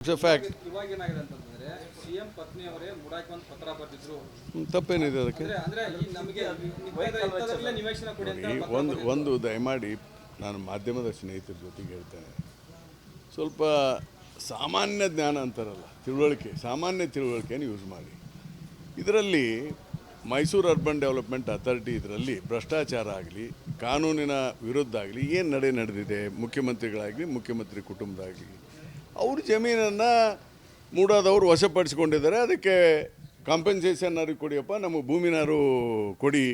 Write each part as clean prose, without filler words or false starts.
It's a fact. ಇವಾಗ ಏನಾಗಿದೆ ಅಂತಂದ್ರೆ ಸಿಎಂ ಪತ್ನಿ ಅವರೇ ಮುಡಾಯ್ಕೆ ಒಂದು ಪತ್ರ ಬರೆದಿದ್ರು. ತಪ್ಪೇನಿದೆ ಅದಕ್ಕೆ? ಅಂದ್ರೆ ನಮಗೆ ನಿವೇಶನ ಕೊಡಿ ಅಂತ ಒಂದು ದಯಮಾಡಿ ನಾನು ಮಾಧ್ಯಮದ ಸ್ನೇಹಿತರ ಜೊತೆಗೆ ಹೇಳ್ತೇನೆ, ಸ್ವಲ್ಪ ಸಾಮಾನ್ಯ ಜ್ಞಾನ ಅಂತಾರಲ್ಲ, ತಿಳುವಳಿಕೆ, ಸಾಮಾನ್ಯ ತಿಳುವಳಿಕೆಯನ್ನು ಯೂಸ್ ಮಾಡಿ. ಇದರಲ್ಲಿ ಮೈಸೂರು ಅರ್ಬನ್ ಡೆವಲಪ್ಮೆಂಟ್ ಅಥಾರಿಟಿ ಇದರಲ್ಲಿ ಭ್ರಷ್ಟಾಚಾರ ಆಗಲಿ, ಕಾನೂನಿನ ವಿರುದ್ಧ ಆಗಲಿ ಏನು ನಡೆದಿದೆ, ಮುಖ್ಯಮಂತ್ರಿಗಳಾಗಲಿ, ಮುಖ್ಯಮಂತ್ರಿ ಕುಟುಂಬದಾಗಲಿ, ಅವ್ರ ಜಮೀನನ್ನು ಮೂಡಾದವರು ವಶಪಡಿಸ್ಕೊಂಡಿದ್ದಾರೆ. ಅದಕ್ಕೆ ಕಾಂಪೆನ್ಸೇಷನ್ ಅವ್ರಿಗೆ ಕೊಡಿಯಪ್ಪ, ನಮಗೆ ಭೂಮಿನಾರು ಕೊಡಿ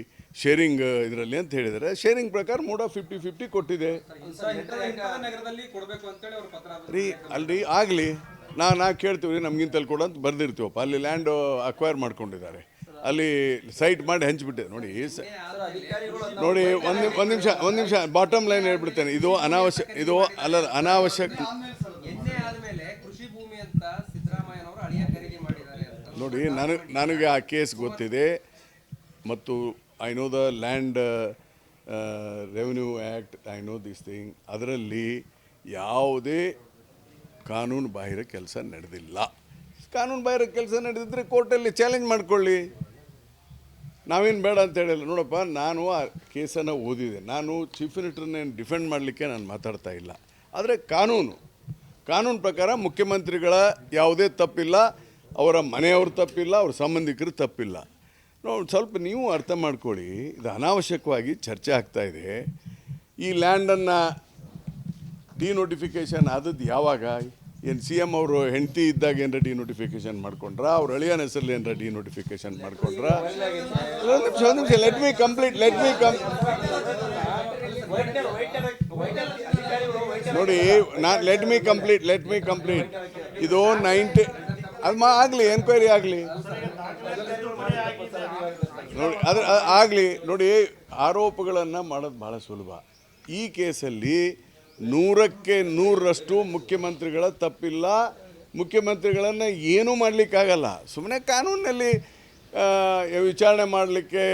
ಶೇರಿಂಗ್ ಇದರಲ್ಲಿ ಅಂತ ಹೇಳಿದ್ದಾರೆ. ಶೇರಿಂಗ್ ಪ್ರಕಾರ ಮೂಡ 50-50 ಕೊಟ್ಟಿದೆ ರೀ. ಅಲ್ರಿ ಆಗಲಿ, ನಾ ಕೇಳ್ತೀವಿ, ನಮಗಿಂತಲ್ಲಿ ಕೊಡು ಅಂತ ಬರೆದಿರ್ತೀವಪ್ಪ. ಅಲ್ಲಿ ಲ್ಯಾಂಡ್ ಅಕ್ವೈರ್ ಮಾಡ್ಕೊಂಡಿದ್ದಾರೆ, ಅಲ್ಲಿ ಸೈಟ್ ಮಾಡಿ ಹಂಚಿಬಿಟ್ಟಿದೆ. ನೋಡಿ ಒಂದು ನಿಮಿಷ ಬಾಟಮ್ ಲೈನ್ ಹೇಳ್ಬಿಡ್ತೇನೆ. ಇದು ಅನಾವಶ್ಯಕ, ಇದು ಅನಾವಶ್ಯಕ. ನೋಡಿ, ನನಗೆ ಆ ಕೇಸ್ ಗೊತ್ತಿದೆ ಮತ್ತು I know the land revenue act, I know this thing. ಅದರಲ್ಲಿ ಯಾವುದೇ ಕಾನೂನು ಬಾಹಿರ ಕೆಲಸ ನಡೆದಿಲ್ಲ. ಕಾನೂನು ಬಾಹಿರ ಕೆಲಸ ನಡೆದಿದ್ದರೆ ಕೋರ್ಟಲ್ಲಿ ಚಾಲೆಂಜ್ ಮಾಡ್ಕೊಳ್ಳಿ, ನಾವೇನು ಬೇಡ ಅಂತ ಹೇಳಿಲ್ಲ. ನೋಡಪ್ಪ, ನಾನು ಆ ಕೇಸನ್ನು ಓದಿದೆ. ನಾನು ಚೀಫ್ ಮಿನಿಸ್ಟರ್ನೇನು ಡಿಫೆಂಡ್ ಮಾಡಲಿಕ್ಕೆ ನಾನು ಮಾತಾಡ್ತಾ ಇಲ್ಲ. ಆದರೆ ಕಾನೂನು ಪ್ರಕಾರ ಮುಖ್ಯಮಂತ್ರಿಗಳ ಯಾವುದೇ ತಪ್ಪಿಲ್ಲ, ಅವರ ಮನೆಯವ್ರ ತಪ್ಪಿಲ್ಲ, ಅವ್ರ ಸಂಬಂಧಿಕರು ತಪ್ಪಿಲ್ಲ. ನೋಡಿ, ಸ್ವಲ್ಪ ನೀವು ಅರ್ಥ ಮಾಡ್ಕೊಳ್ಳಿ, ಇದು ಅನಾವಶ್ಯಕವಾಗಿ ಚರ್ಚೆ ಆಗ್ತಾಯಿದೆ. ಈ ಲ್ಯಾಂಡನ್ನು ಡಿನೋಟಿಫಿಕೇಷನ್ ಆದದ್ದು ಯಾವಾಗ? ಏನು ಸಿ ಎಮ್ ಅವರು ಹೆಂಡತಿ ಇದ್ದಾಗ ಏನರ ಡಿನೋಟಿಫಿಕೇಷನ್ ಮಾಡ್ಕೊಂಡ್ರಾ? ಅವ್ರ ಅಳಿಯನ ಹೆಸರಲ್ಲಿ ಏನರ ಡಿನೋಟಿಫಿಕೇಷನ್ ಮಾಡ್ಕೊಂಡ್ರಾ? ಒಂದು ನಿಮಿಷ, ಲೆಟ್ ಮಿ ಕಂಪ್ಲೀಟ್. ನೋಡಿ, ಲೆಟ್ ಮಿ ಕಂಪ್ಲೀಟ್. ಇದು 90 ಅದು ಆಗಲಿ, ಎನ್ಕ್ವೈರಿ ಆಗಲಿ. ನೋಡಿ, ಆಗಲಿ. ನೋಡಿ, ಆರೋಪಗಳನ್ನು ಮಾಡೋದು ಭಾಳ ಸುಲಭ. ಈ ಕೇಸಲ್ಲಿ 100ಕ್ಕೆ 100ರಷ್ಟು ಮುಖ್ಯಮಂತ್ರಿಗಳ ತಪ್ಪಿಲ್ಲ. ಮುಖ್ಯಮಂತ್ರಿಗಳನ್ನು ಏನೂ ಮಾಡಲಿಕ್ಕಾಗಲ್ಲ. ಸುಮ್ಮನೆ ಕಾನೂನಿನಲ್ಲಿ ವಿಚಾರಣೆ ಮಾಡಲಿಕ್ಕೆ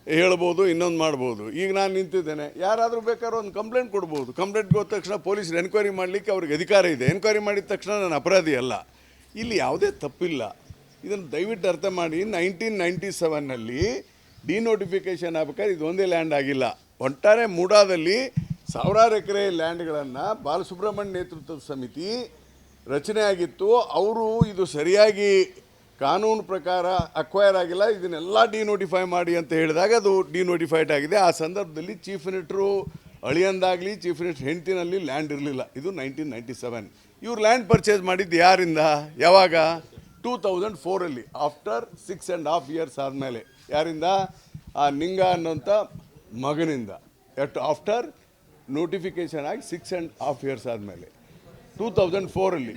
ಹೇಳ್ಬೋದು, ಇನ್ನೊಂದು ಮಾಡ್ಬೋದು. ಈಗ ನಾನು ನಿಂತಿದ್ದೇನೆ, ಯಾರಾದರೂ ಬೇಕಾದ್ರೂ ಒಂದು ಕಂಪ್ಲೇಂಟ್ ಕೊಡ್ಬೋದು. ಕಂಪ್ಲೇಂಟ್ಗೆ ಹೋದ ತಕ್ಷಣ ಪೊಲೀಸರು ಎನ್ಕ್ವೈರಿ ಮಾಡಲಿಕ್ಕೆ ಅವ್ರಿಗೆ ಅಧಿಕಾರ ಇದೆ. ಎನ್ಕ್ವೈರಿ ಮಾಡಿದ ತಕ್ಷಣ ನಾನು ಅಪರಾಧಿ ಅಲ್ಲ. ಇಲ್ಲಿ ಯಾವುದೇ ತಪ್ಪಿಲ್ಲ. ಇದನ್ನು ದಯವಿಟ್ಟು ಅರ್ಥ ಮಾಡಿ. 1997ನಲ್ಲಿ ಡಿನೋಟಿಫಿಕೇಷನ್ ಆಗಬೇಕಾದ್ರೆ ಇದು ಒಂದೇ ಲ್ಯಾಂಡ್ ಆಗಿಲ್ಲ. ಒಟ್ಟಾರೆ ಮೂಡಾದಲ್ಲಿ ಸಾವಿರಾರು ಎಕರೆ ಲ್ಯಾಂಡ್ಗಳನ್ನು ಬಾಲಸುಬ್ರಹ್ಮಣ್ಯ ನೇತೃತ್ವದ ಸಮಿತಿ ರಚನೆ ಆಗಿತ್ತು. ಅವರು ಇದು ಸರಿಯಾಗಿ ಕಾನೂನು ಪ್ರಕಾರ ಅಕ್ವೈರ್ ಆಗಿಲ್ಲ, ಇದನ್ನೆಲ್ಲ ಡಿನೋಟಿಫೈ ಮಾಡಿ ಅಂತ ಹೇಳಿದಾಗ ಅದು ಡಿನೋಟಿಫೈಡ್ ಆಗಿದೆ. ಆ ಸಂದರ್ಭದಲ್ಲಿ ಚೀಫ್ ಮಿನಿಸ್ಟ್ರು ಅಳಿಯಂದಾಗಲಿ, ಚೀಫ್ ಮಿನಿಸ್ಟರ್ ಹೆಂಡ್ತಿನಲ್ಲಿ ಲ್ಯಾಂಡ್ ಇರಲಿಲ್ಲ. ಇದು 1997. ಇವ್ರು ಲ್ಯಾಂಡ್ ಪರ್ಚೇಸ್ ಮಾಡಿದ್ದು ಯಾರಿಂದ? ಯಾವಾಗ? 2004ಅಲ್ಲಿ, ಆಫ್ಟರ್ 6.5 years ಆದಮೇಲೆ. ಯಾರಿಂದ? ಆ ನಿಂಗ ಅನ್ನೋಂಥ ಮಗನಿಂದ. ಆಫ್ಟರ್ ನೋಟಿಫಿಕೇಷನ್ ಆಗಿ 6.5 years ಆದಮೇಲೆ 2004ಅಲ್ಲಿ.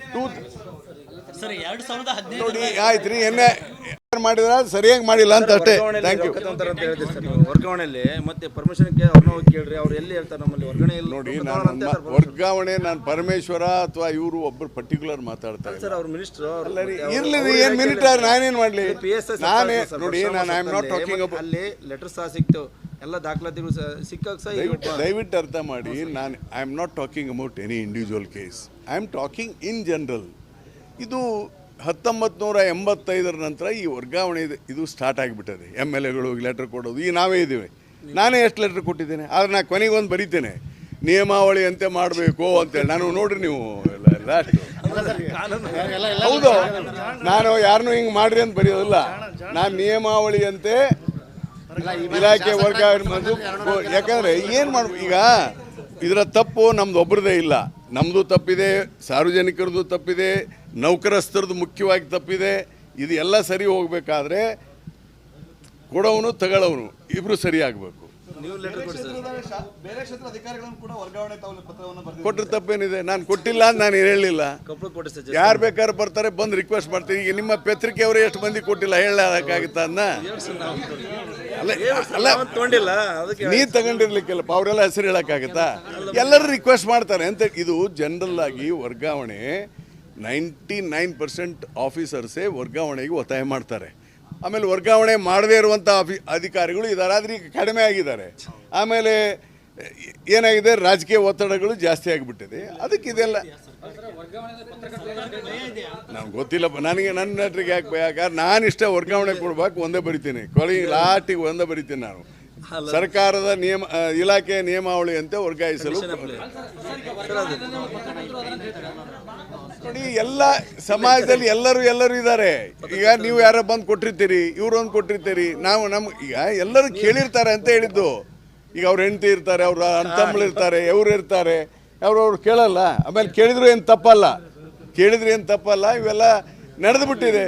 ನೋಡಿ, ಆಯ್ತು ರೀ, ಎನ್ನೇ ಮಾಡಿದ್ರೆ ಸರಿಯಾಗಿ ಮಾಡಿಲ್ಲ ಅಂತ ಅಷ್ಟೇ. Thank you. ವರ್ಗಾವಣೆಯಲ್ಲಿ ಮತ್ತೆ ಪರ್ಮಿಷನ್ಗೆ ಅವ್ರನ್ನ ಹೋಗಿ ಕೇಳ್ರಿ, ಅವ್ರು ಎಲ್ಲಿ ಹೇಳ್ತಾರೆ ನಮ್ಮಲ್ಲಿ ವರ್ಗಾವಣೆ ಇಲ್ಲ. ನೋಡಿ, ವರ್ಗಾವಣೆ ನಾನು ಪರಮೇಶ್ವರ ಅಥವಾ ಇವರು ಒಬ್ಬರು ಪರ್ಟಿಕ್ಯುಲರ್ ಮಾತಾಡ್ತಾ ಇಲ್ಲ ಸರ್. ಅವ್ರ ಮಿನಿಸ್ಟರ್ ಇರ್ಲಿ ರೀ, ಏನು ಮಿನಿಸ್ಟರ್, ನಾನೇನು ಮಾಡಲಿ? ನಾನೇ ನೋಡಿ, ನಾನು I am not talking about. ಅಲ್ಲಿ ಲೆಟರ್ ಸಹ ಸಿಕ್ತು, ಎಲ್ಲ ದಾಖಲಾತಿಗಳು ಸಿಕ್ಕಾಗ ಸಹ. ದಯವಿಟ್ಟು ಅರ್ಥ ಮಾಡಿ, ನಾನು I am not talking about any individual case. I am talking in general. ಇದು 1985 ನಂತರ ಈ ವರ್ಗಾವಣೆ ಇದು ಸ್ಟಾರ್ಟ್ ಆಗಿಬಿಟ್ಟದೆ. MLAಗಳು ಲೆಟರ್ ಕೊಡೋದು, ಈ ನಾವೇ ಇದ್ದೀವಿ. ನಾನೇ ಎಷ್ಟು ಲೆಟರ್ ಕೊಟ್ಟಿದ್ದೇನೆ, ಆದರೆ ನಾನು ಕೊನೆಗೆ ಒಂದು ಬರೀತೇನೆ, ನಿಯಮಾವಳಿ ಅಂತೆ ಮಾಡಬೇಕು ಅಂತೇಳಿ. ನಾನು ನೋಡ್ರಿ, ನೀವು ಹೌದು, ನಾನು ಯಾರನ್ನೂ ಹಿಂಗೆ ಮಾಡ್ರಿ ಅಂತ ಬರೆಯೋದಿಲ್ಲ. ನಾನು ನಿಯಮಾವಳಿಯಂತೆ ಇಲಾಖೆ ವರ್ಗಾವಣೆ. ಯಾಕಂದರೆ ಏನು ಮಾಡ್ಬೇಕು ಈಗ, ಇದರ ತಪ್ಪು ನಮ್ದು ಒಬ್ಬರದೇ ಇಲ್ಲ. ನಮ್ಮದು ತಪ್ಪಿದೆ, ಸಾರ್ವಜನಿಕರದ್ದು ತಪ್ಪಿದೆ, ನೌಕರಸ್ಥರದ್ದು ಮುಖ್ಯವಾಗಿ ತಪ್ಪಿದೆ. ಇದು ಎಲ್ಲ ಸರಿ ಹೋಗಬೇಕಾದ್ರೆ ಕೊಡೋವನು ತಗೊಳ್ಳೋನು ಇಬ್ಬರು ಸರಿ ಆಗಬೇಕು. ಕೊಟ್ಟರೆ ತಪ್ಪೇನಿದೆ? ನಾನು ಕೊಟ್ಟಿಲ್ಲ ಅಂತ ನಾನು ಹೇಳಲಿಲ್ಲ. ಯಾರು ಬೇಕಾದ್ರೂ ಬರ್ತಾರೆ, ಬಂದು ರಿಕ್ವೆಸ್ಟ್ ಮಾಡ್ತೀನಿ. ಈಗ ನಿಮ್ಮ ಪತ್ರಿಕೆಯವರು ಎಷ್ಟು ಮಂದಿ ಕೊಟ್ಟಿಲ್ಲ ಹೇಳಕ್ಕಾಗುತ್ತ ಅದನ್ನ? ಅಲ್ಲ, ನೀ ತಗೊಂಡಿರ್ಲಿಕ್ಕಿಲ್ಲಪ್ಪ, ಅವರೆಲ್ಲ ಹೆಸರು ಹೇಳಕ್ಕಾಗತ್ತಾ? ಎಲ್ಲರೂ ರಿಕ್ವೆಸ್ಟ್ ಮಾಡ್ತಾರೆ ಅಂತ. ಇದು ಜನರಲ್ ಆಗಿ ವರ್ಗಾವಣೆ 99% ಆಫೀಸರ್ಸೇ ವರ್ಗಾವಣೆಗೆ ಒತ್ತಾಯ ಮಾಡ್ತಾರೆ. ಆಮೇಲೆ ವರ್ಗಾವಣೆ ಮಾಡದೇ ಇರುವಂಥ ಅಧಿಕಾರಿಗಳು ಇದ್ದಾರೆ, ಆದರೆ ಈಗ ಕಡಿಮೆ ಆಗಿದ್ದಾರೆ. ಆಮೇಲೆ ಏನಾಗಿದೆ, ರಾಜಕೀಯ ಒತ್ತಡಗಳು ಜಾಸ್ತಿ ಆಗಿಬಿಟ್ಟಿದೆ. ಅದಕ್ಕೆ ಇದೆಲ್ಲ ವರ್ಗಾವಣೆ ಪತ್ರಕರ್ತರಿಗೆ ನಮ್ಗೆ ಗೊತ್ತಿಲ್ಲಪ್ಪ, ನನಗೆ ನನ್ನ ನಟರಿಗೆ ಯಾಕೆ ಯಾಕಂದ್ರೆ ನಾನು ಇಷ್ಟ ವರ್ಗಾವಣೆ ಕೊಡ್ಬೇಕು ಒಂದೇ ಬರಿತೀನಿ, ಲಾಟಿಗೆ ಒಂದೇ ಬರಿತೀನಿ ನಾನು. ಸರ್ಕಾರದ ನಿಯಮ ಇಲಾಖೆಯ ನಿಯಮಾವಳಿ ಅಂತೆ ವರ್ಗಾಯಿಸಲು ನೋಡಿ. ಎಲ್ಲ ಸಮಾಜದಲ್ಲಿ ಎಲ್ಲರೂ ಇದ್ದಾರೆ. ಈಗ ನೀವು ಯಾರೋ ಬಂದು ಕೊಟ್ಟಿರ್ತೀರಿ, ಇವ್ರು ಒಂದು ಕೊಟ್ಟಿರ್ತೀರಿ, ಈಗ ಎಲ್ಲರೂ ಕೇಳಿರ್ತಾರೆ ಅಂತ ಹೇಳಿದ್ದು. ಈಗ ಅವ್ರ ಹೆಂಡತಿ ಇರ್ತಾರೆ, ಅವ್ರ ಅಣ್ತಮ್ಮಳು ಇರ್ತಾರೆ, ಇವ್ರು ಇರ್ತಾರೆ, ಅವ್ರು ಕೇಳಲ್ಲ. ಆಮೇಲೆ ಕೇಳಿದ್ರು ಏನು ತಪ್ಪಲ್ಲ, ಇವೆಲ್ಲ ನಡೆದು ಬಿಟ್ಟಿದೆ.